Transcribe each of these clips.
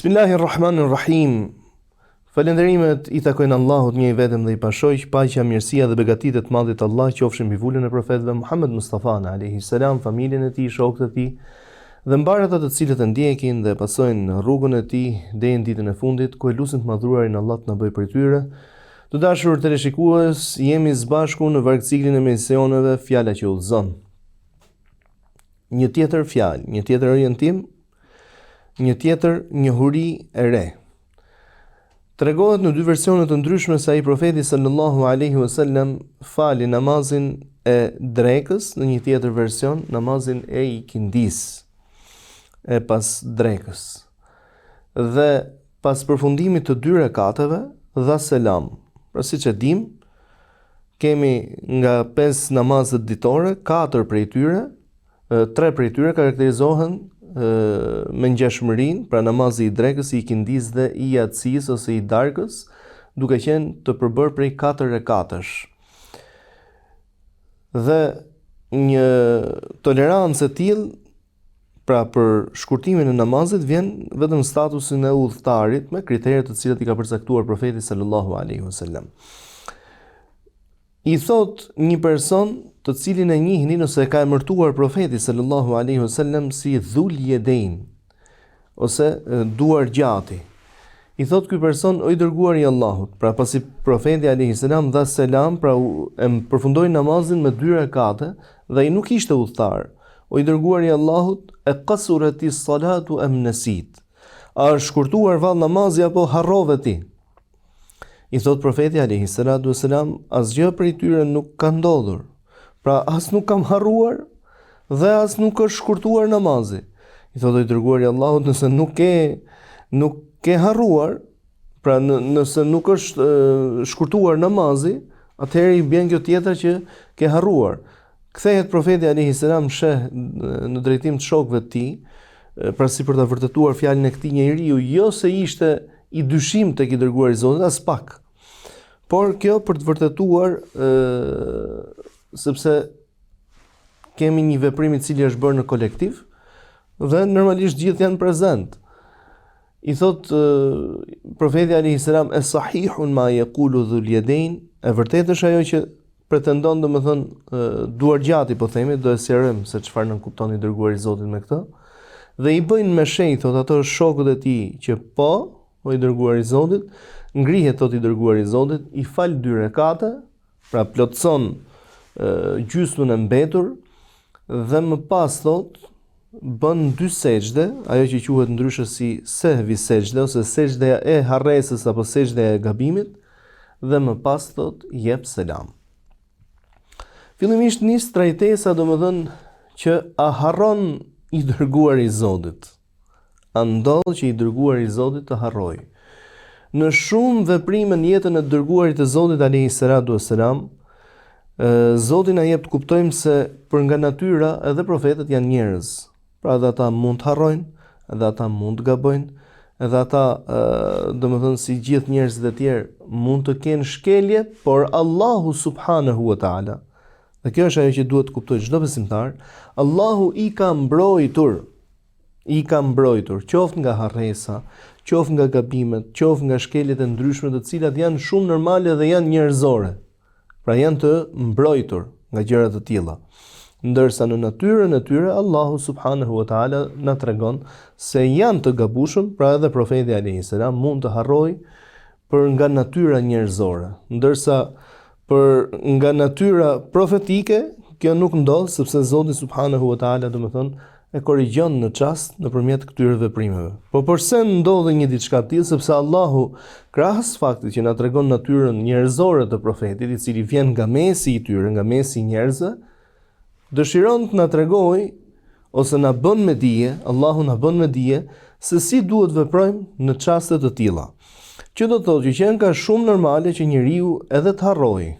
Bismillahirrahmanirrahim. Falënderimet I takojnë Allahut, një I vetëm dhe I pashoq, paqja, mirësia dhe begatitë të madhit Allah qofshin mbi vulën e profetëve Muhammed Mustafa alayhi salam, familjen e tij, shokët e tij dhe mbarët ata të cilët e ndjekin dhe pasojnë rrugën e tij deri në ditën e fundit, ku elusin të madhruarin Allah të na bëjë prej tyre. Të dashur teleshikues, jemi së bashku në vargciklin e emisioneve Fjala që udhëzon. Një tjetër fjalë, një tjetër orientim, një tjetër njohuri e re. Tregohet në dy versione të ndryshme se ai profeti sallallahu alaihi wasallam fali namazin e drekës, në një tjetër version namazin e ikindis e pas drekës. Dhe pas përfundimit të dy rekateve dha selam. Pra siç e dim, kemi nga 5 namazet ditore, 4 prej tyre, 3 prej tyre karakterizohen me ngjashmërinë, pra namazi I drekës, I ikindis dhe I yatsis ose I darkës, duke qenë të përbërë prej 4 rekatësh. Dhe një tolerancë e tillë, pra për shkurtimin e namazit, vjen vetëm statusin e udhëtarit me kriteret të cilat I ka përcaktuar profeti sallallahu alaihi wasallam. I thot një person të cilin e njihni nëse ka emërtuar profeti sallallahu alaihi wasallam si Dhul Yedain ose duar gjati. I thot ky person, o I dërguari I Allahut, pra pasi profeti alaihi salam dha selam, pra e përfundoi namazin me 2 rekate dhe ai nuk ishte udhëtar. O I dërguari I Allahut, e qasurati salatu am nasit. A është shkurtuar vallë namazi apo harrove ti? I thot profeti alayhi salatu wasalam, asgjë prej tyre nuk ka ndodhur. Pra as nuk kam harruar dhe as nuk është shkurtuar namazi. I thot I dërguari I Allahut, nëse nuk ke harruar, pra nëse nuk është shkurtuar namazi, atëherë I bën kjo tjetër që ke harruar. Kthehet profeti alayhi salam sheh në drejtim të shokëve të tij, pra si për ta vërtetuar fjalën e këtij njeriu, jo se ishte I dyshim tek I dërguari I Zotit as pak. Por kjo për të vërtetuar sepse kemi një veprim I cili është bërë në kolektiv dhe normalisht gjithë janë prezent. I thot profeti alayhi salam, e sahihun ma yaqulu dhul yadain, e vërtetë është ajo që pretendon, domethënë duar gjati po themi, do e sqarojmë se çfarë nën kupton I dërguari I Zotit me këtë. Dhe I bëjnë me shenjë, thot ato shokët e tij, që po, o I dërguari I Zotit, ngrihet thot I dërguari I Zotit, I fal 2 rekate, pra plotson gjysmën e mbetur dhe më pas thot bën 2 sejdë, ajo që quhet ndryshe si sehvi sejdë ose sejdëja e harresës apo sejdëja e gabimit, dhe më pas thot jep selam. Fillimisht nis trajtesa, domethënë që a harron I dërguari I Zotit. A ndodh që I dërguari I Zotit të harrojë. Në shumë veprime në jetën e dërguarit të Zotit alayhi salatu wassalam, Zoti na jep të kuptojmë se për nga natyra edhe profetët janë njerëz. Pra edhe ata mund të harrojnë, edhe ata mund të gabojnë, edhe ata domethënë si gjithë njerëzit e tjerë mund të kenë shkelje, por Allahu subhanahu wa taala, dhe kjo është ajo që duhet të kuptojë çdo besimtar, Allahu I ka mbrojtur, qoftë nga harresa, qoftë nga gabimet, qoftë nga shkeljet e ndryshme të cilat janë shumë normale dhe janë njerëzore. Pra janë të mbrojtur nga gjëra të tilla. Ndërsa në natyrën e tyre Allahu subhanahu wa taala na tregon se janë të gabushëm, pra edhe profeti alayhi salam mund të harrojë për nga natyra njerëzore. Ndërsa për nga natyra profetike, kjo nuk ndodh sepse Zoti subhanahu wa taala domethënë e korrigjon në çast nëpërmjet këtyre veprimeve. Po përse ndodhi një diçka të tillë, sepse Allahu, krahas faktit që na tregon natyrën njerëzore të profetit, I cili vjen nga mesi I tyre, nga mesi I njerëzve, dëshiron të na tregojë ose na bën me dije, Allahu na bën me dije se si duhet veprojmë në çaste të tilla. Që do të thotë që janë ka shumë normale që njeriu edhe të harrojë.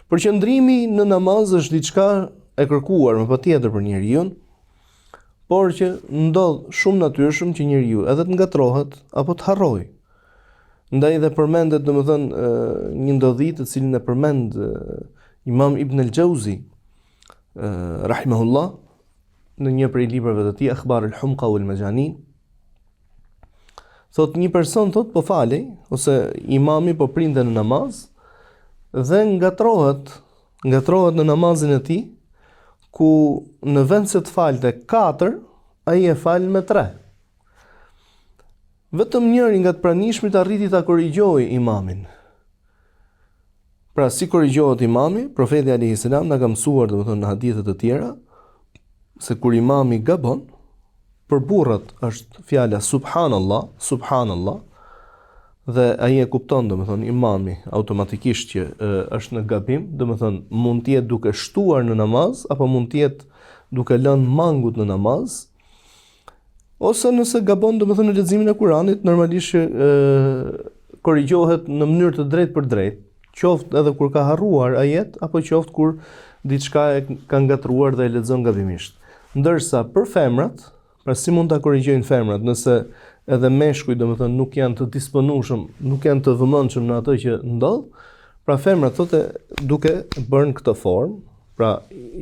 Përqendrimi në namaz është diçka e kërkuar më patjetër për njeriu, por që ndodh shumë natyrshëm që njeriu edhe të ngatrohet apo të harrojë. Ndaj dhe përmendet domethënë një ndodhi të cilin e përmend Imam Ibn al-Jauzi rahimahullah në një prej librave të tij, Akhbar al-Humqa wal Majanin, Thot një person thot po falej ose imami po printe në namaz dhe ngatrohet në namazin e tij ku në vend se të falte 4, ai e fal me 3. Vetëm njëri nga të pranishmit arriti ta korrigjojë imamin. Pra si korrigjohet imami, profeti alayhis salam na ka mësuar domethënë në hadithe të tjera se kur imami gabon, për burrat është fjala subhanallah, subhanallah, dhe ai e kupton domethënë imami automatikisht që është në gabim, domethënë mund të jetë duke shtuar në namaz apo mund të jetë duke lënë mangut në namaz, ose nëse gabon domethënë në leximin e Kuranit, normalisht korrigjohet në mënyrë të drejtë për drejtë, qoftë edhe kur ka harruar ajet apo qoftë kur diçka e ka ngatruar dhe e lexon gabimisht. Ndërsa për femrat, pra si mund ta korrigjojnë femrat nëse edhe meshkujt domethënë nuk janë të disponueshëm, nuk janë të vëmendshëm në atë që ndodh, pra femrat thotë duke bërë këtë formë, pra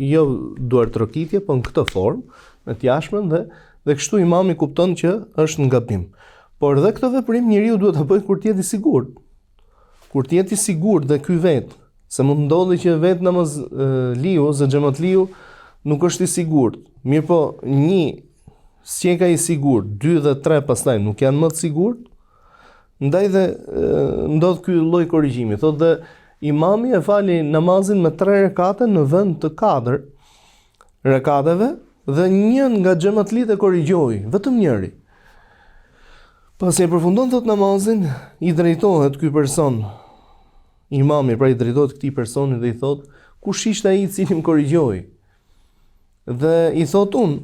jo duar trokitje, po në këtë formë, me të jashtëm dhe kështu imami kupton që është në gabim. Por edhe këtë veprim njeriu duhet ta bëjë kur të jetë i sigurt. Kur të jetë i sigurt dhe ky vet, se mund ndodhi që vet namazliu ose xhamatliu nuk është i sigurt. Mirë po, 1 si ka i sigurt, 2 dhe 3 pastaj nuk janë më të sigurt, ndaj dhe ndodh ky lloj korrigjimi. Thotë dhe imami e fali namazin me 3 rekate në vend të 4 rekateve dhe 1 nga xhamatlit e korrigjoi, vetëm njëri. Pasi e përfundon thot namazin, i drejtohet ky person, imami pra i drejtohet këtij personi dhe i thot, kush ishte ai i cili më korrigjoi? Dhe i thot unë,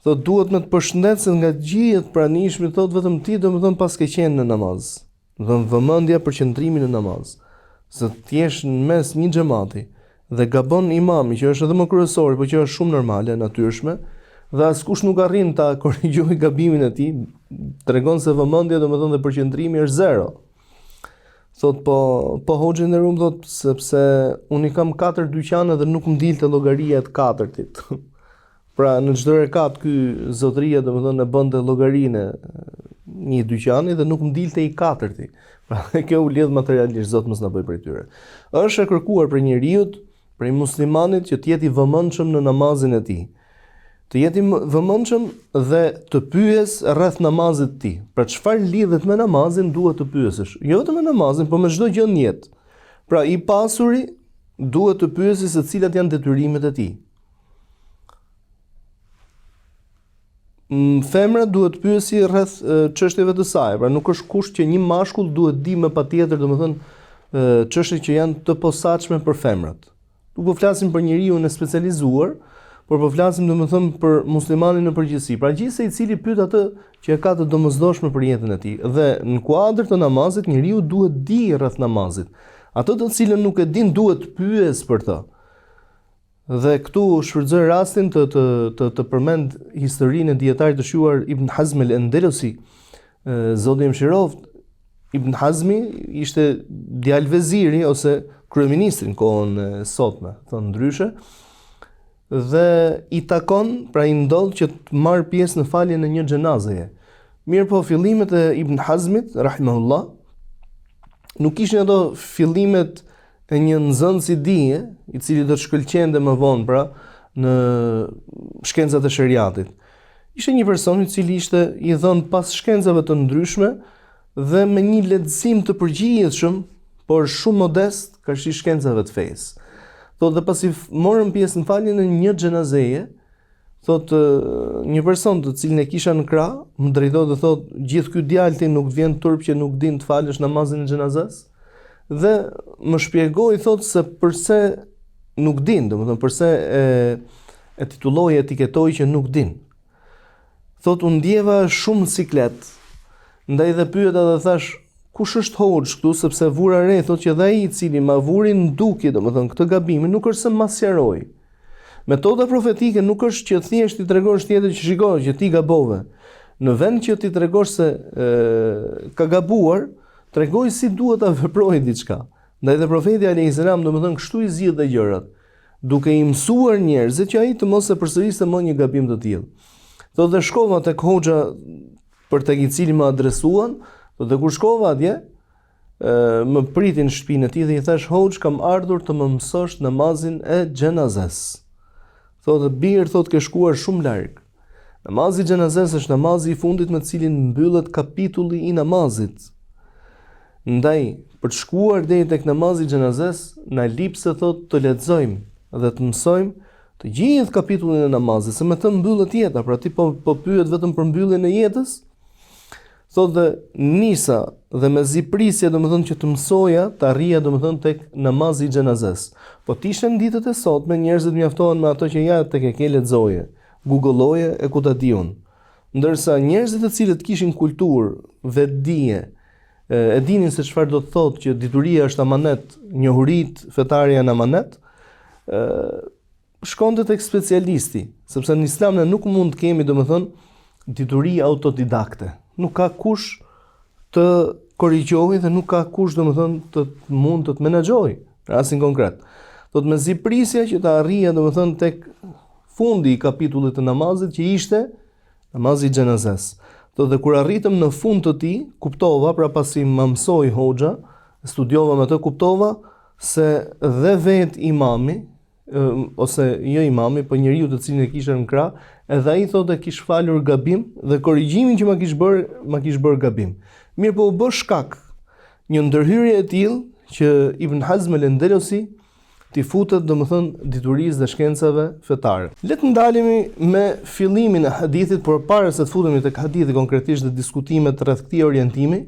thot duhet me të përshëndet se nga gjithë pranishmit, thot vetëm ti domethënë pas ke qenë në namaz. Domethënë vëmendja për qëndrimin në namaz. Se ti je në mes një xhamati dhe gabon imami që është edhe më kryesor, por që është shumë normale, natyrshme, dhe askush nuk arrin ta korrigjojë gabimin e tij, tregon se vëmendja domethënë dhe përqendrimi është 0. Thot po hoxhën e rum thot sepse unë kam 4 dyqane dhe nuk më dilte llogaria e 4-tit. Pra në çdo rekat ky zotëria domethënë e bënte llogarinë një dyqani dhe nuk më dilte i 4-ti. Pra kjo u lidh materialisht, Zot mos na bëj prej tyre. Është e kërkuar për njeriu, për muslimanit që të jetë i vëmendshëm në namazin e tij. Të jetë i vëmendshëm dhe të pyes rreth namazit të tij. Pra çfarë lidhet me namazin duhet të pyesësh. Jo vetëm me namazin, por me çdo gjë në jetë. Pra i pasuri duhet të pyesë se cilat janë detyrimet e tij. Femra duhet të pyesi rreth çështjeve të saj. Pra nuk është kusht që një mashkull duhet di më patjetër, domethënë çështje që janë të posaçme për femrat. Nuk po flasim për njeriu në specializuar, por po flasim domethënë për muslimanin në përgjithësi. Pra gjithsej i cili pyet atë që e ka të domosdoshme për jetën e tij. Dhe në kuadër të namazit njeriu duhet di rreth namazit. Ato të cilën nuk e din duhet pyes për të. Dhe këtu shfrytëzoj rastin të përmend historinë e dietarit të shuar Ibn Hazm al-Andalusi. Zoti i mëshiroft, Ibn Hazmi ishte djalë veziri ose kryeministri në kohën e sotme, thonë ndryshe. Dhe i takon, pra i ndodh që të marrë pjesë në faljen e një xhenazeje. Mirë po fillimet e Ibn Hazmit, rahimahullah, nuk ishin ato fillimet e një nxënësi dije, i cili do të shkëlqente më vonë, pra në shkencat e shariatit. Ishte një person i cili ishte i dhënë pas shkencave të ndryshme dhe me një lehtësim të përgjithshëm, por shumë modest, karshi shkencave të fesë. Thotë dhe pasi morën pjesë në faljen e një xhenazeje, thotë një person të cilin e kisha në krah, më drejtoi dhe thotë gjithë ky djalti nuk vjen turp që nuk din të falësh namazin e xhenazes, dhe më shpjegoi thotë se pse nuk din, domethënë pse e titulloi, etiketoi që nuk din. Thotë unë ndjeva shumë siklet, ndaj dhe pyeta dhe thash kush është hoxh këtu, sepse vura re thotë që dhe ai i cili ma vuri nduki, domethënë këtë gabimin nuk është se ma sqaroi. Metoda profetike nuk është që thjesht i tregosh tjetër që shikoj që ti gabove. Në vend që ti tregosh se ka gabuar, tregoj si duhet ta veprojë diçka. Ndaj dhe profeti alayhis salam domethënë kështu i zgjidh dhe gjërat, duke i mësuar njerëzit që ai të mos e përsërisë më një gabim të tillë. Thotë dhe shkova tek hoxha për tek I cili më adresuan, dhe kur shkova atje, më pritin në shtëpinë e tij dhe I thash hoxh, kam ardhur të më mësosh namazin e xhenazes. Thotë bir, thotë ke shkuar shumë larg. Namazi I xhenazes është namazi I fundit me të cilin mbyllet kapitulli I namazit. Ndaj, për të shkuar deri tek namazi I xhenazes, na lipse thotë të lexojmë dhe të mësojmë të gjithë kapitullin e namazit, se me të mbyllet jeta, pra ti po pyet vetëm për mbylljen e jetës. Thotë dhe nisa dhe me ziprisje domethënë që të mësoja, të arrija domethënë tek namazi I xhenazes. Po tishën ditët e sotme njerëzit mjaftohen me ato që ja tek e ke lexoje, googolloje e ku ta diun. Ndërsa njerëzit të cilët kishin kulturë, vetdije, e dinin se çfarë do të thotë që dituria është amanet, njohurit fetare janë amanet, shkonte tek specialisti, sepse në Islam ne nuk mund të kemi domethënë dituri autodidakte. Nuk ka kush të korrigjohej dhe nuk ka kush domethënë të mund të menaxhojë në rastin konkret. Do të me ziprisja që të arrija domethënë tek fundi I kapitullit të namazit që ishte namazi I xhenazes. Dhe kur arritëm në fund të tij, kuptova, pra pasi më mësoi hoxha, studiova me të, kuptova se dhe vet imami, ose jo imami, po njeriu të cilin e kisha në krah, edhe ai thotë kish falur gabim dhe korrigjimin që ma kish bër gabim. Mirë, po u bë shkak një ndërhyrje e tillë që Ibn Hazm el-Andalusi t'i futet domethënë diturisë dhe shkencave fetare. Le të ndalemi me fillimin e hadithit, por para se të futemi tek hadithi konkretisht dhe diskutimet rreth këtij orientimi,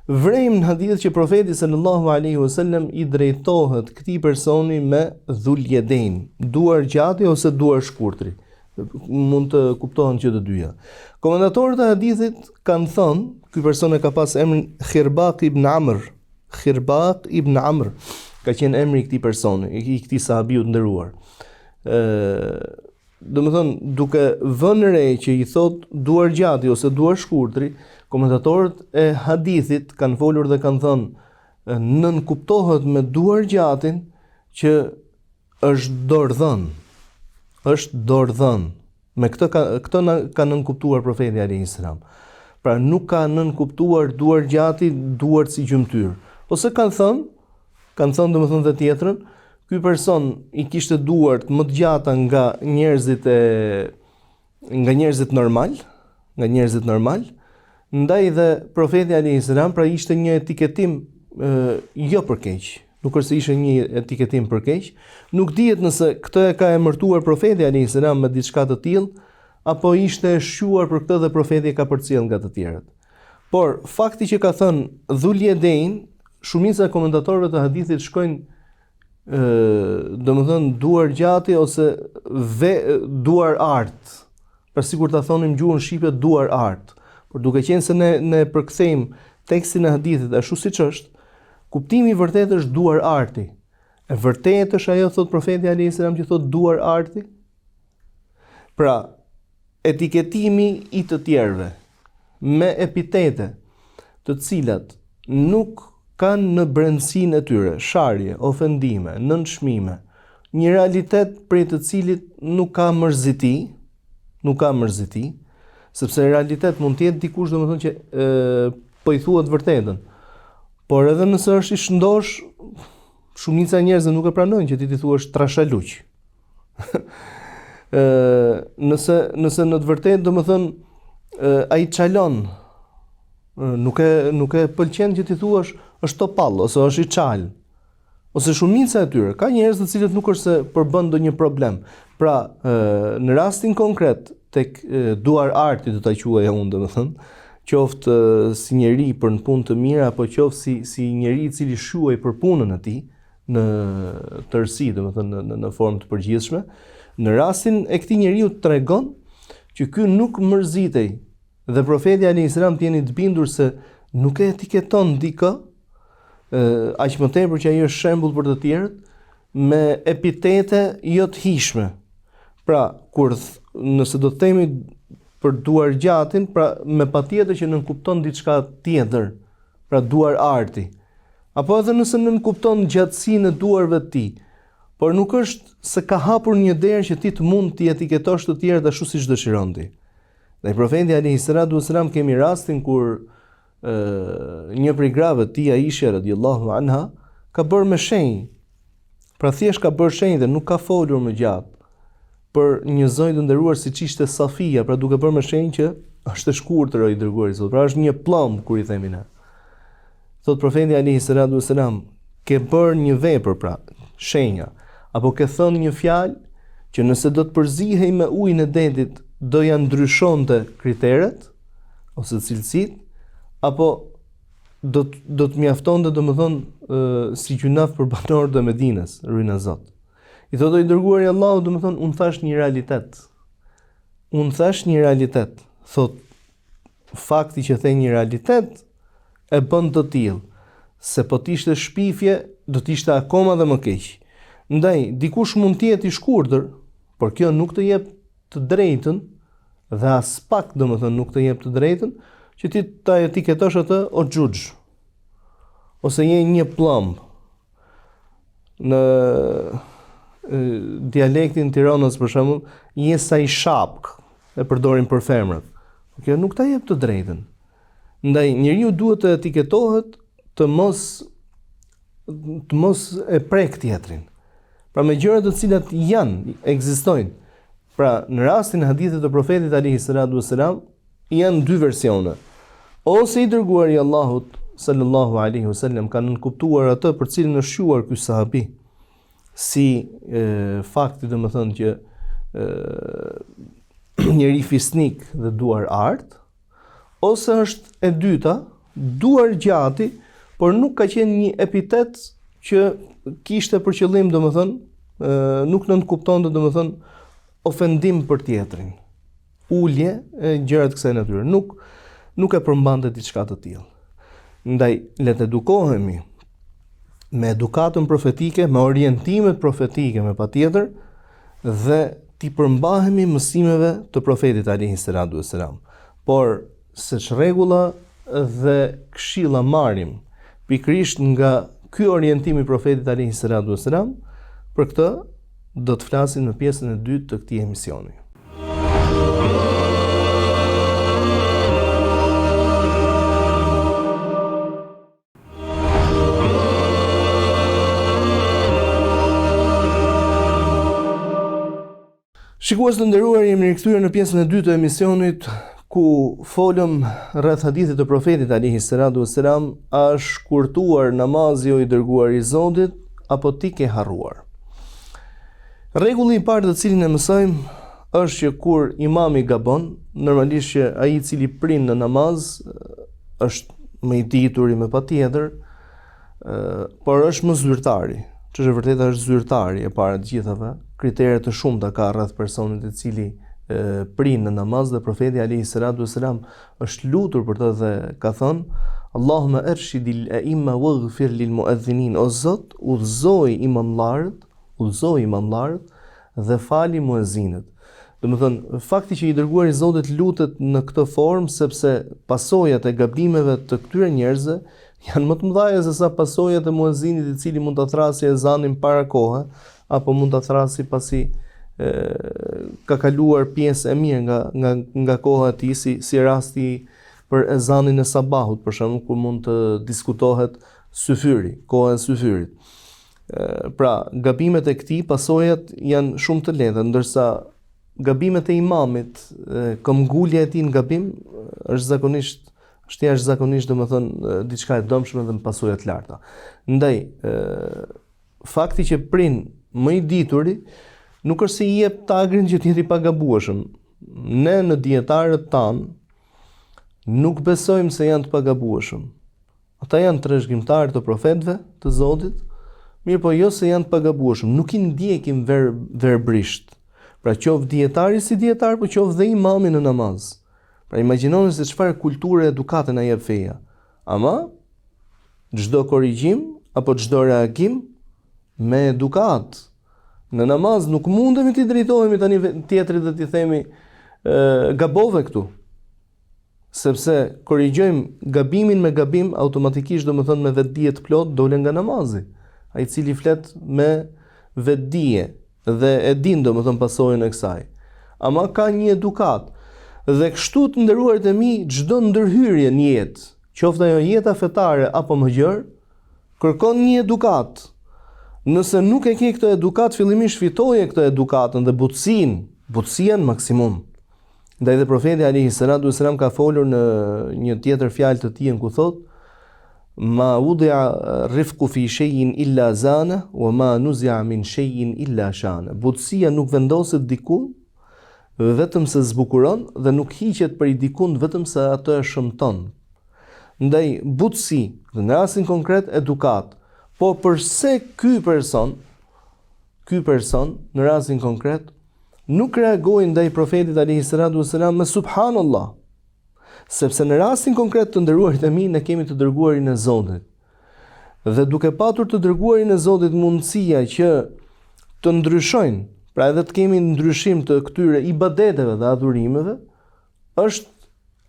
vrejmë në hadith që profeti sallallahu alaihi wasallam I drejtohet këtij personi me dhul yedain, duar gjati ose duar shkurtri. Mund të kuptohen që të dyja. Komentatorët e hadithit kanë thënë, ky person e ka pas emrin Khirbaq ibn Amr. Khirbaq ibn Amr ka qenë emri I këtij personi, I këtij sahabiu të nderuar. Domethënë, duke vënë re që I thot duar gjati ose duar shkurtri, komentatorët e hadithit kanë folur dhe kanë thënë nën kuptohet me duar gjatin që është dorëdhën. Është dorëdhën. Me këtë ka nën kuptuar profeti alayhis salam. Pra nuk ka nën kuptuar duar gjati, duart si gjymtyr. Ose kanë thënë domethënë dhe tjetrën, ky person I kishte duart më të gjata nga njerëzit normal, ndaj dhe profeti alayhis salam pra ishte një etiketim jo për keq. Nuk është se ishte një etiketim për keq, nuk dihet nëse këtë e ka emërtuar profeti alayhis salam me diçka të tillë, apo ishte e shquar për këtë dhe profeti e ka përcjell nga të tjerët. Por fakti që ka thënë dhul yedain, shumica e komentatorëve të hadithit shkojnë domethënë duar gjati ose duar art. Pra sikur ta thonim gjuhën shqipe duar art. Por duke qenë se ne përkthejmë tekstin e hadithit ashtu siç është, kuptimi I vërtet është duar arti. E vërtet është ajo thot profeti alayhis salam që thot duar arti? Pra, etiketimi I të tjerëve me epitete të cilat nuk kanë në brendësinë e tyre sharje, ofendime, nënçmime, një realitet prej të cilit nuk ka mërziti, sepse realitet mund të jetë dikush domethënë që po I thuhet vërtetën. Por edhe nëse është I shëndosh, shumica e njerëzve nuk e pranojnë që ti I thuash trashaluq. Nëse në të vërtetë domethënë ai çalon, nuk e pëlqen që ti thuash është topall ose është I çal. Ose shumica e tyre, ka njerëz të cilët nuk është se përbën ndonjë problem. Pra, në rastin konkret tek duar arti do ta quaja unë domethënë, qoftë si njeri për në punë të mirë apo qoftë si njeri I cili shuaj për punën e tij në tërësi, domethënë në formë të përgjithshme, në rastin e këtij njeriu tregon që ky nuk mërzitej dhe profeti alayhis salam jeni të bindur se nuk e etiketon dikë aq më tepër që ai është shembull për të tjerët me epitete jo të hishme. Pra, nëse do të themi për duar gjatin, pra me patjetër që nënkupton diçka tjetër, pra duar arti. Apo edhe nëse nënkupton gjatësinë e duarve të tij, por nuk është se ka hapur një derë që ti të mund t'i etiketosh të tjerët ashtu siç dëshiron ti. Dhe profeti alayhi salatu wasalam kemi rastin kur një prej grave të tij Aisha radhiyallahu anha ka bërë me shenjë. Pra thjesht ka bërë shenjë dhe nuk ka folur më gjatë për një zonjë të nderuar siç ishte Safia, pra duke bërë me shenjë që është e shkurtër o i dërguari i Zotit. Pra është një plomb kur i themi ne. Thot profeti alayhi salatu wasalam, ke bërë një vepër, pra shenja, apo ke thënë një fjalë që nëse do të përzihej me ujin e detit do ja ndryshonte kriteret ose cilësitë, apo do të mjaftonte domethënë si gjunaf për banorët e Medinës, rryna Zot. I thotë i dërguari i Allahut, domethënë unë thash një realitet. Unë thash një realitet. Thot fakti që the një realitet e bën të tillë se po të ishte shpifje do të ishte akoma dhe më keq. Ndaj dikush mund të jetë i shkurtër, por kjo nuk të jep të drejtën dhe as pak domethënë nuk të jep të drejtën që ti ta etiketosh atë o xhuxh ose je një plomb. Në dialektin Tiranës për shembull, je sa i shapk, e përdorin për femrat. Kjo nuk ta jep të drejtën. Ndaj njeriu duhet të etiketohet të mos e prek tjetrin. Pra me gjëra të cilat ekzistojnë. Pra në rastin e hadithit të profetit alayhi salatu wasalam janë dy versione. Ose i dërguari i Allahut sallallahu alaihi wasallam ka nënkuptuar atë për cilën është shuar ky sahabi si fakti domethënë që njeri fisnik dhe duar art, ose është e dyta, duar gjati, por nuk ka qenë një epitet që kishte për qëllim domethënë nuk nënkuptonte domethënë ofendim për tjetrin. Ulje e gjërat kësaj natyre, nuk e përmbante diçka të tillë. Ndaj le të edukohemi me edukatën profetike, me orientimet profetike me patjetër dhe t'i përmbahemi mësimeve të profetit alayhi salatu wasalam. Por se çrregulla dhe këshilla marrim pikërisht nga ky orientim i profetit alayhi salatu wasalam, për këtë do të flasim në pjesën e dytë të këtij emisioni. Shikues të nderuar, jemi rikthyer në pjesën e dytë të emisionit ku folëm rreth hadithit të profetit alayhi salatu wasalam, a është shkurtuar namazi o i dërguar i Zotit apo ti ke harruar? Rregulli i parë të cilin e mësojmë është që kur imami gabon, normalisht që ai i cili prin në namaz është më i dituri me patjetër, por është më zyrtari. Që është vërtet është zyrtari e para të gjithave. Kriteret të shumta ka rreth personit i cili prin në namaz dhe profeti alayhi salatu wasalam është lutur për të dhe ka thënë Allahumma arshidil a'imma waghfir lil mu'adhdhinin, o Zot, udhëzoj imamlarët dhe fali muezinët. Domethënë, fakti që i dërguari i Zotit lutet në këtë formë sepse pasojat e gabimeve të këtyre njerëzve janë më të mëdha se sa pasojat e muezinit i cili mund ta thrasë ezanin para kohe apo mund ta thrasë pasi ka kaluar pjesë e mirë nga koha e tij, si rasti për ezanin e sabahut, për shembull, ku mund të diskutohet syfyri, koha e syfyrit. Pra, gabimet e këtij, pasojat janë shumë të lehta, ndërsa gabimet e imamit, këmbgulja e tij në gabim është jashtëzakonisht domethënë diçka e dëmshme dhe me pasoja të larta. Ndaj, fakti që prin më i dituri nuk është se i jep tagrin që të jetë i pagabueshëm. Ne në dietarët tanë nuk besojmë se janë të pagabueshëm. Ata janë trashëgimtarë të profetëve të Zotit, mirë po jo se janë të pagabueshëm. Nuk i ndjekim verbrisht. Pra qoftë dietari si dietar, po qoftë dhe imami në namaz. Pra imagjinoni se çfarë kulture edukate na jep feja. Ama çdo korrigjim apo çdo reagim me edukat. Në namaz nuk mundemi të drejtohemi tani tjetrit dhe t'i themi gabove këtu. Sepse korrigjojmë gabimin me gabim, automatikisht domethënë me vetdije të plot dole nga namazi. Ai i cili flet me vetdije dhe e din domethënë pasojën e kësaj. Ama ka një edukat. Dhe kështu të nderuarit e mi, çdo ndërhyrje në jetë, qoftë ajo jeta fetare apo më gjerë, kërkon një edukat. Nëse nuk e ke këtë edukat, fillimisht fitoje këtë edukatën dhe butësia në maksimum. Ndaj dhe profeti alayhi salatu wasalam ka folur në një tjetër fjalë të tij ku thotë: "Ma wudi'a rifqu fi shay'in illa zana, wa ma nuzi'a min shay'in illa shana." Butësia nuk vendoset diku vetëm se zbukuron dhe nuk hiqet prej dikund vetëm se atë e shëmton. Ndaj butësi, dhe në rastin konkret edukat, po përse ky person në rastin konkret nuk reagoi ndaj profetit alayhi salatu wasalam me subhanallah, sepse në rastin konkret të nderuarit e mi ne kemi të dërguarin e Zotit. Dhe duke patur të dërguarin e Zotit mundësia që të ndryshojnë, pra edhe të kemi ndryshim të këtyre ibadeteve dhe adhurimeve, është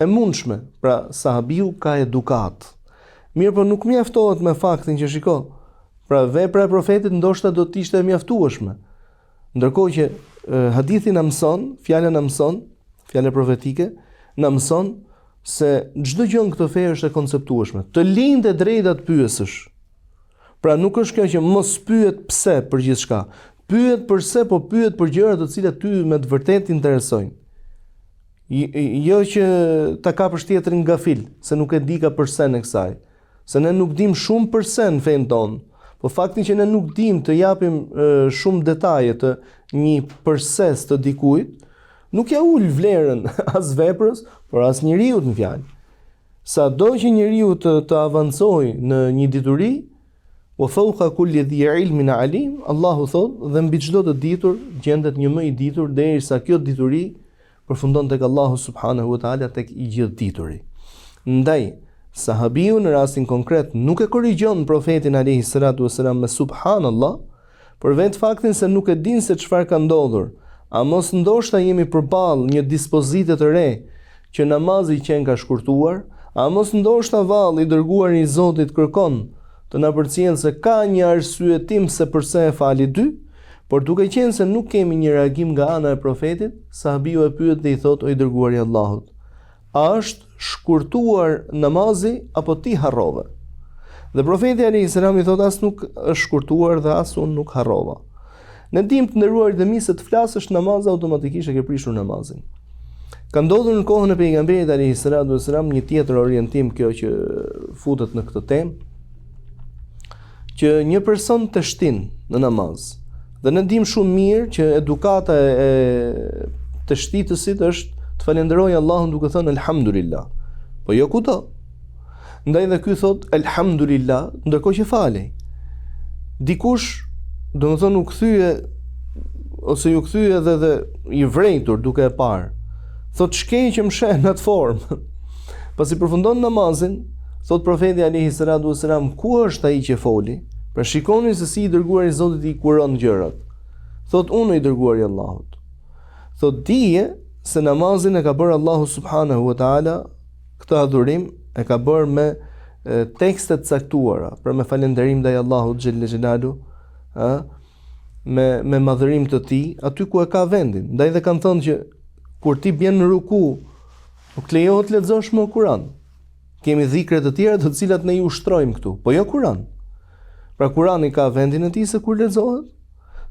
e mundshme. Pra sahabiu ka edukat. Mirë, por nuk mjaftohet me faktin që shiko, pra vepra e profetit ndoshta do të ishte e mjaftueshme. Ndërkohë që hadithi na mëson, fjala profetike na mëson se çdo gjë në këtë fe është e konceptueshme. Të lindë drejta të pyesësh. Pra nuk është kjo që mos pyet pse për gjithçka. Pyet përse, po pyet për gjëra të cilat ty me të vërtetë interesojnë. Jo që ta kapësh tjetrin ngafil, se nuk e di ka përse në kësaj. Se ne nuk dim shumë përse në fen tonë. Po faktin që ne nuk dim të japim shumë detaje të një përses të dikujt, nuk ja ul vlerën as veprës, por as njeriu në fjalë. Sado që njeriu të avancojë në një dituri, wa fawqa kulli dhi ilmin alim, Allahu thot, dhe mbi çdo të ditur gjendet një më i ditur derisa kjo dituri përfundon tek Allahu subhanahu wa taala, tek i gjithë dituri. Ndaj sahabiu në rastin konkret nuk e korrigjon profetin alayhi salatu wasalam me subhanallah, për vetë faktin se nuk e din se çfarë ka ndodhur. A mos ndoshta jemi përballë një dispozite të re që namazi qenë ka shkurtuar, a mos ndoshta valli i dërguar i Zotit kërkon të na përcjell se ka një arsye tim se pse e fali dy, por duke qenë se nuk kemi një reagim nga ana e profetit, sahabiu e pyet dhe i thot: "O i dërguari i Allahut, a është shkurtuar namazi apo ti harrove?" Dhe profeti alayhi salam i thot: "As nuk është shkurtuar dhe as unë nuk harrova." Ne dim të nderuarit dhe mi se të flasësh namaz automatikisht e ke prishur namazin. Ka ndodhur në kohën e pejgamberit alayhi salatu wasalam një tjetër orientim, kjo që futet në këtë temë, që një person të shtin në namaz. Dhe ne dim shumë mirë që edukata e të shtitësit është të falenderojë Allahun duke thënë elhamdulillah. Po jo kudo. Ndaj dhe ky thot elhamdulillah ndërkohë që falej. Dikush domethënë u kthye ose ju kthye dhe i vrejtur duke e parë. Thot shkej që më sheh në atë formë. Pasi përfundon namazin, thot profeti alayhi salatu wasalam, ku është ai që foli? Pra shikoni se si i dërguari i Zotit i kuron gjërat. Thot unë i dërguari i Allahut. Thot dije se namazin e ka bërë Allahu subhanahu wa taala, këtë adhurim e ka bërë me tekste të caktuara, pra me falënderim ndaj Allahut xhelle xhelalu, me madhërim të tij, aty ku e ka vendin. Ndaj dhe kanë thënë që kur ti bjen në ruku, nuk lejohet lexosh më Kur'an. Kemi dhikre të tjera të cilat ne i ushtrojmë këtu, po jo Kur'an. Pra Kur'ani ka vendin e tij se kur lexohet,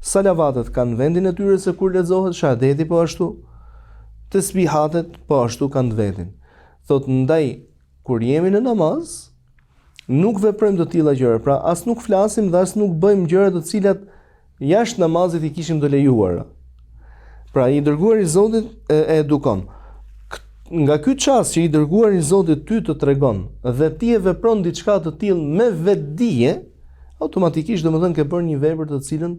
salavatet kanë vendin e tyre se kur lexohet, shahadeti po ashtu, tesbihatet po ashtu kanë vendin. Thot ndaj kur jemi në namaz, nuk veprojmë të tilla gjëra, pra as nuk flasim dhe as nuk bëjmë gjëra të cilat jashtë namazit i kishim të lejuara. Pra i dërguari i Zotit e edukon. Nga ky çast që i dërguari i Zotit ty të tregon dhe ti e vepron diçka të tillë me vetdije, automatikisht domethënë ke bërë një vepër të cilën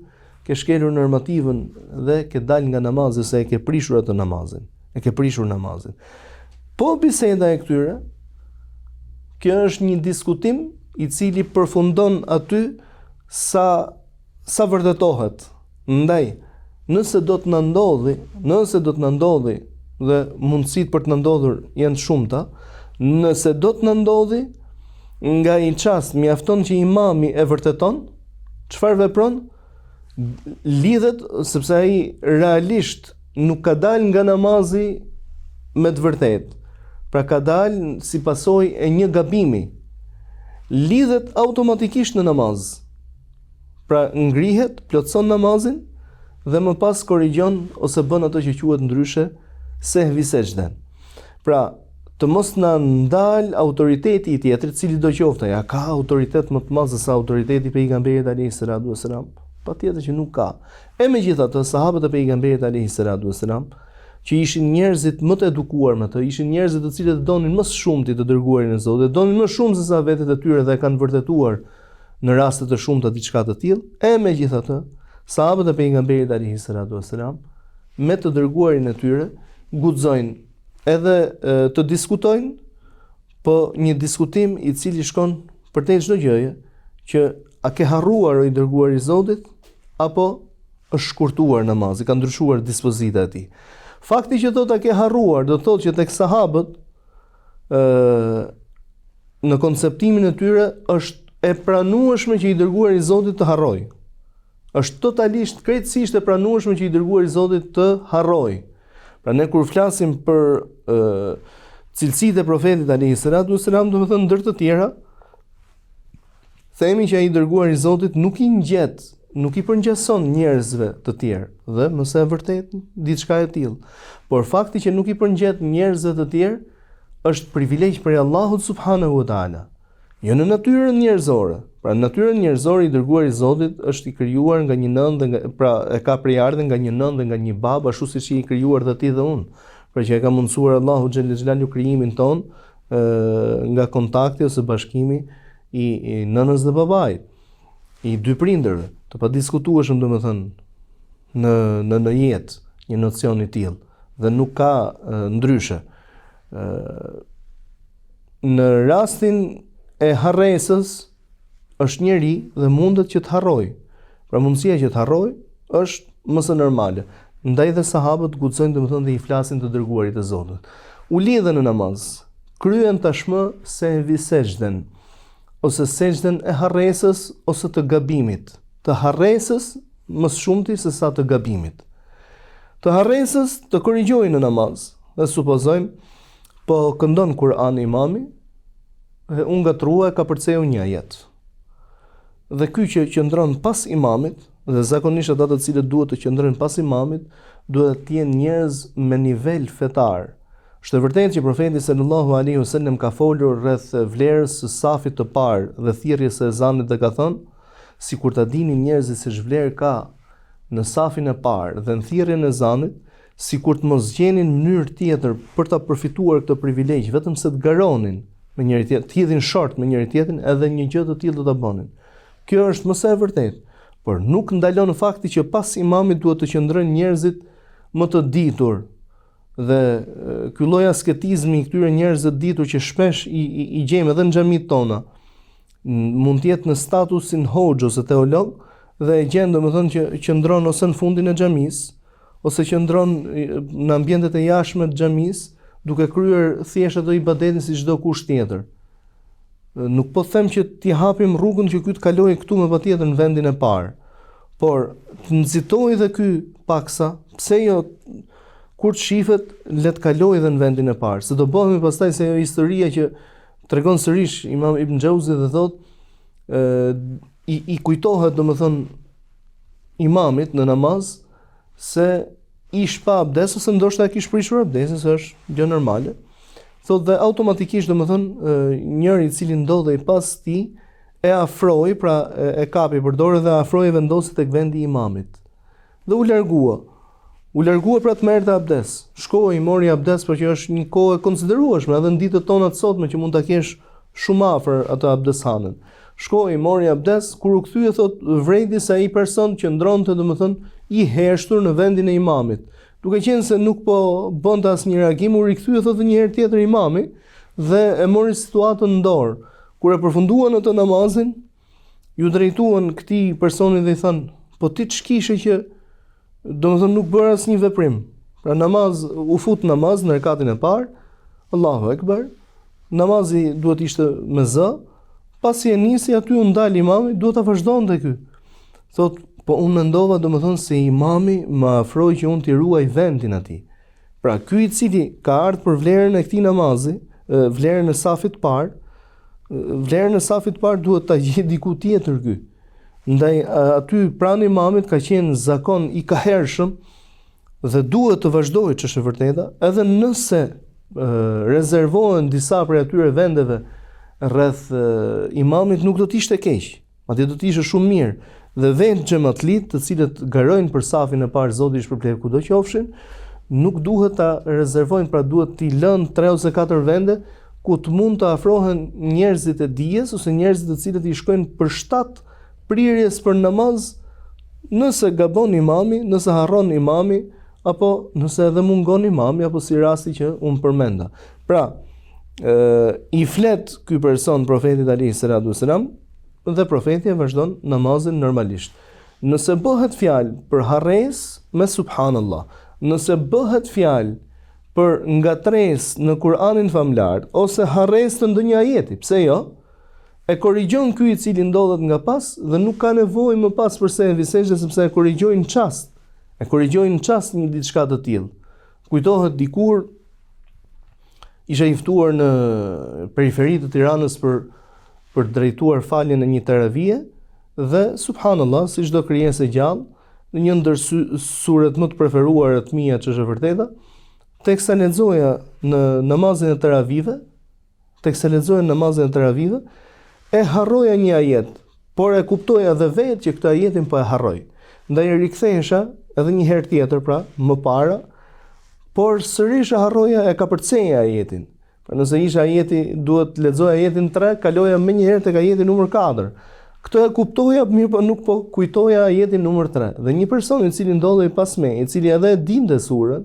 ke shkelur normativën dhe ke dalë nga namazi, se e ke prishur atë namazin. E ke prishur namazin. Po biseda e këtyre, kjo është një diskutim i cili përfundon aty sa vërtetohet. Ndaj, nëse do të na ndodhi dhe mundësitë për të na ndodhur janë shumëta, nëse do të na ndodhi, nga një çast mjafton që imami e vërteton, çfarë vepron? Lidhet, sepse ai realisht nuk ka dalë nga namazi me të vërtetë, pra ka dalë si pasojë e një gabimi, lidhet automatikisht në namaz. Pra ngrihet, plotson namazin dhe më pas korrigjon ose bën ato që quhet ndryshe sehvi sejdën. Pra, të mos na ndal autoriteti i tjetrit, cili do qoftë, ja ka autoritet më të madh se sa autoriteti i pejgamberit alayhis salatu wasalam. Patjetër që nuk ka. E megjithatë, sahabët e pejgamberit alayhis salatu wasalam, që ishin njerëzit më të edukuar me të, ishin njerëzit të cilët donin më shumti të dërguarin e Zotit, donin më shumë se sa vetët e tyre dhe kanë vërtetuar në raste të shumta diçka të tillë. E megjithatë, sahabët e pejgamberit alayhis salatu wasalam me të dërguarin e tyre guxojnë edhe të diskutojnë, po një diskutim i cili shkon përtej çdo gjëje, që a ke harruar o i dërguar i Zotit, apo është shkurtuar namazi, ka ndryshuar dispozita e tij. Fakti që thotë a ke harruar, do thotë që tek sahabët në konceptimin e tyre është e pranueshme që i dërguar i Zotit të harrojë. Është totalisht krejtësisht e pranueshme që i dërguar i Zotit të harrojë. Pra ne kur flasim për cilësitë e profetit alayhis salatu wasalam, do të thënë ndër të tjera, themi që ai i dërguar i Zotit nuk i ngjet, nuk i përngjason njerëzve të tjerë, dhe mëse e vërtet diçka e tillë. Por fakti që nuk i përngjet njerëzve të tjerë është privilegj për Allahut subhanahu wa taala. Jo në natyrën njerëzore. Pra në natyrën njerëzore i dërguar i Zotit është i krijuar nga një nënë dhe pra e ka prejardhën nga një nënë dhe nga një babë, ashtu siç i krijuar dhe ti dhe unë. Pra që e ka mundsuar Allahu xhel xhelalu krijimin ton nga kontakti ose bashkimi i nënës dhe babait, i dy prindërve, të padiskutueshëm domethënë në jetë, një nocion i tillë dhe nuk ka ndryshe. Në rastin e harresës është njeri dhe mundet që të harroj. Pra mundësia që të harroj është më së normale. Ndaj dhe sahabët guxojnë domethënë dhe i flasin të dërguarit të Zotit. U lidhen në namaz, kryen tashmë sehvi sejdën, ose sejdën e harresës ose të gabimit. Të harresës më shumti se sa të gabimit. Të harresës të korrigjojnë në namaz. Dhe supozojmë po këndon Kur'an imami, dhe unë gatrua e ka përceu një ajet. Dhe ky që qëndron pas imamit, dhe zakonisht ata të cilët duhet të qëndrojnë pas imamit, duhet të jenë njerëz me nivel fetar. Është e vërtetë që profeti sallallahu alaihi wasallam ka folur rreth vlerës së safit të parë dhe thirrjes së ezanit dhe ka thënë, sikur ta dinin njerëzit se ç'vlerë ka në safin e parë dhe në thirrjen e ezanit, sikur të mos gjenin mënyrë tjetër për ta përfituar këtë privilegj, vetëm se të garonin me njëri tjetrin, të hidhin short me njëri tjetrin, edhe një gjë të tillë do ta bënin. Kjo është më së vërtetë, por nuk ndalon fakti që pas imamit duhet të qëndrojnë njerëzit më të ditur. Dhe ky lloj asketizmi i këtyre njerëzve të ditur që shpesh i gjejmë edhe në xhamitë tona, mund të jetë në statusin hoxh ose teolog dhe e gjen domethënë që qëndron ose në fundin e xhamisë, ose qëndron në ambientet e jashtme të xhamisë, duke kryer thjesht ato ibadetin si çdo kush tjetër. Nuk po them që t'i hapim rrugën që ky të kalojë këtu me patjetër në vendin e parë. Por të nxitojë dhe ky paksa, pse jo kur të shifet le të kalojë edhe në vendin e parë. Se do bëhemi pastaj se ajo historia që tregon sërish Imam Ibn Xhauzi dhe thotë i kujtohet domethënë imamit në namaz se ish pa abdes ose ndoshta kish prishur abdesin, se është gjë normale. Thotë dhe automatikisht domethënë njëri i cili ndodhej pas tij e afroi, pra e kapi për dorë dhe afroi vendosi tek vendi i imamit. Dhe u largua. U largua pra të merrte abdes. Shkoi, mori abdes, por që është një kohë e konsiderueshme edhe në ditët tona të sotme që mund ta kesh shumë afër atë abdeshanën. Shkoi, mori abdes, kur u kthye thotë vrejti se ai person që ndronte domethënë i heshtur në vendin e imamit. Duke qenë se nuk po bënte asnjë reagim, u rikthye thotë një herë tjetër imami dhe e mori situatën në dorë. Kur e përfunduan atë namazin, ju drejtuan këtij personi dhe i thanë, po ti ç'kishe që domethënë nuk bëra asnjë veprim. Pra namaz, u fut namaz në rekatin e parë, Allahu Ekber, namazi duhet ishte me zë, pasi e nisi aty u ndal imami, duhet ta vazhdonte ky. Thotë, po unë mendova domethënë se imami më afroi që unë t'i ruaj vendin atij. Pra ky I cili ka ardhur për vlerën e këtij namazi, vlerën e safit parë, vlerën e safit parë duhet ta gjejë diku tjetër ky. Ndaj aty pranë imamit ka qenë zakon I kahershëm dhe duhet të vazhdojë ç'është e vërteta, edhe nëse rezervohen disa prej atyre vendeve rreth imamit nuk do të ishte keq. Madje do të ishte shumë mirë. Dhe vetë xhamatlit, të cilët garojnë për safin e parë, Zoti I shpërblet kudo qofshin, nuk duhet ta rezervojnë, pra duhet t'i lënë 3 ose 4 vende ku të mund të afrohen njerëzit e dijes ose njerëzit të cilët I shkojnë për shtat prirjes për namaz, nëse gabon imami, nëse harron imami, apo nëse edhe mungon imami, apo si rasti që unë përmenda. Pra, I flet ky person profetit alayhi salatu wasalam dhe profeti vazhdon namazin normalisht. Nëse bëhet fjalë për harres me subhanallah, nëse bëhet fjalë për ngatresë në Kur'anin famlar ose harres të ndonjë ajeti, pse jo? E korrigjon ky I cili ndodhet nga pas dhe nuk ka nevojë më pas përse e visejë sepse e korrigjojnë çast. E korrigjojnë çast një diçka të tillë. Kujtohet dikur isha I ftuar në periferi të Tiranës për drejtuar faljen e një teravie dhe subhanallahu si çdo krijesë e gjallë, në një ndër suret më të preferuara të mia ç'është e vërteta, teksa lexoja në namazin e teravive, e harroja një ajet, por e kuptoja dhe vetë që këtë ajetin po e harroj. Ndaj rikthehesha edhe një herë tjetër, pra, më para, por sërish e harroja, e kapërceja ajetin. Pra nëse isha ajeti, duhet të lexoja ajetin 3, kaloja më një herë tek ajeti numër 4. Këtë e kuptoja, mirë po nuk po kujtoja ajetin numër 3. Dhe një person I cili ndodhej pas me, I cili edhe e dinte surën,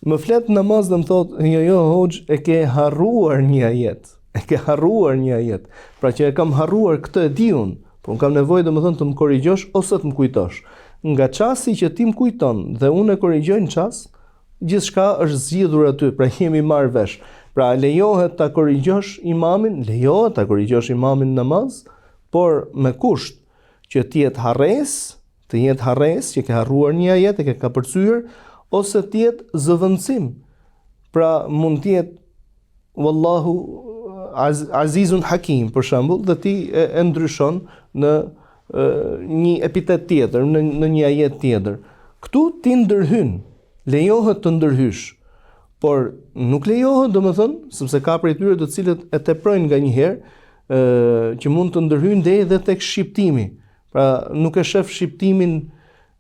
më flet namaz dhe më thotë, jo hoxh, e ke harruar një ajet. Pra që e kam harruar këtë e di unë, por unë kam nevojë domethënë të më korrigjosh ose të më kujtosh. Nga çasti që ti më kujton dhe unë e korrigjoj në çast, gjithçka është zgjidhur aty, pra jemi marrë vesh. Pra lejohet ta korrigjosh imamin në namaz, por me kusht që të jetë harres, që ke harruar një ajet, e ke kapërcyer, ose të jetë zëvendësim. Pra mund të jetë wallahu azizun hakim, për shembull, dhe ti e ndryshon në një epitet tjetër, në një ajet tjetër. Ktu ti ndërhyn, lejohet të ndërhysh. Por nuk lejohet, domethënë, sepse ka prej tyre të cilët e teprojnë nganjëherë, që mund të ndërhyjnë deri edhe tek shqiptimi. Pra nuk e shef shqiptimin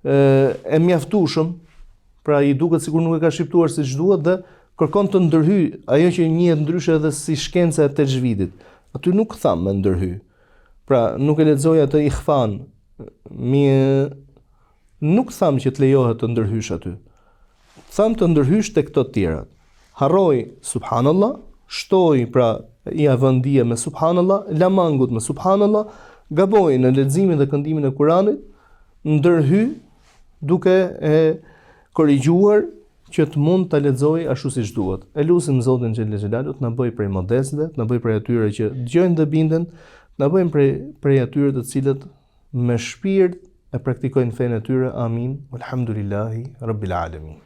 e mjaftueshëm, pra I duket sikur nuk e ka shqiptuar siç duhet dhe kërkon të ndërhyj ajo që njihet ndryshe edhe si shkenca e tajvidit. Aty nuk tham me ndërhyj. Pra nuk e lexoj atë ikhfan. Nuk tham që të lejohet të ndërhysh aty. Tham të ndërhysh tek këto të tjerat. Harroj subhanallah, shtoj pra I avëndije me subhanallah, lamangut me subhanallah, gaboj në leximin dhe këndimin e Kuranit, ndërhyj duke e korrigjuar që të mund ta lexoj ashtu siç duhet. E lutim Zotin xhelel xhelalu të na bëj prej modestëve, të na bëj prej atyre që dëgjojnë dhe binden, të na bëjmë prej atyre të cilët me shpirt e praktikojnë fenë e tyre. Amin. Alhamdulillahi rabbil alamin.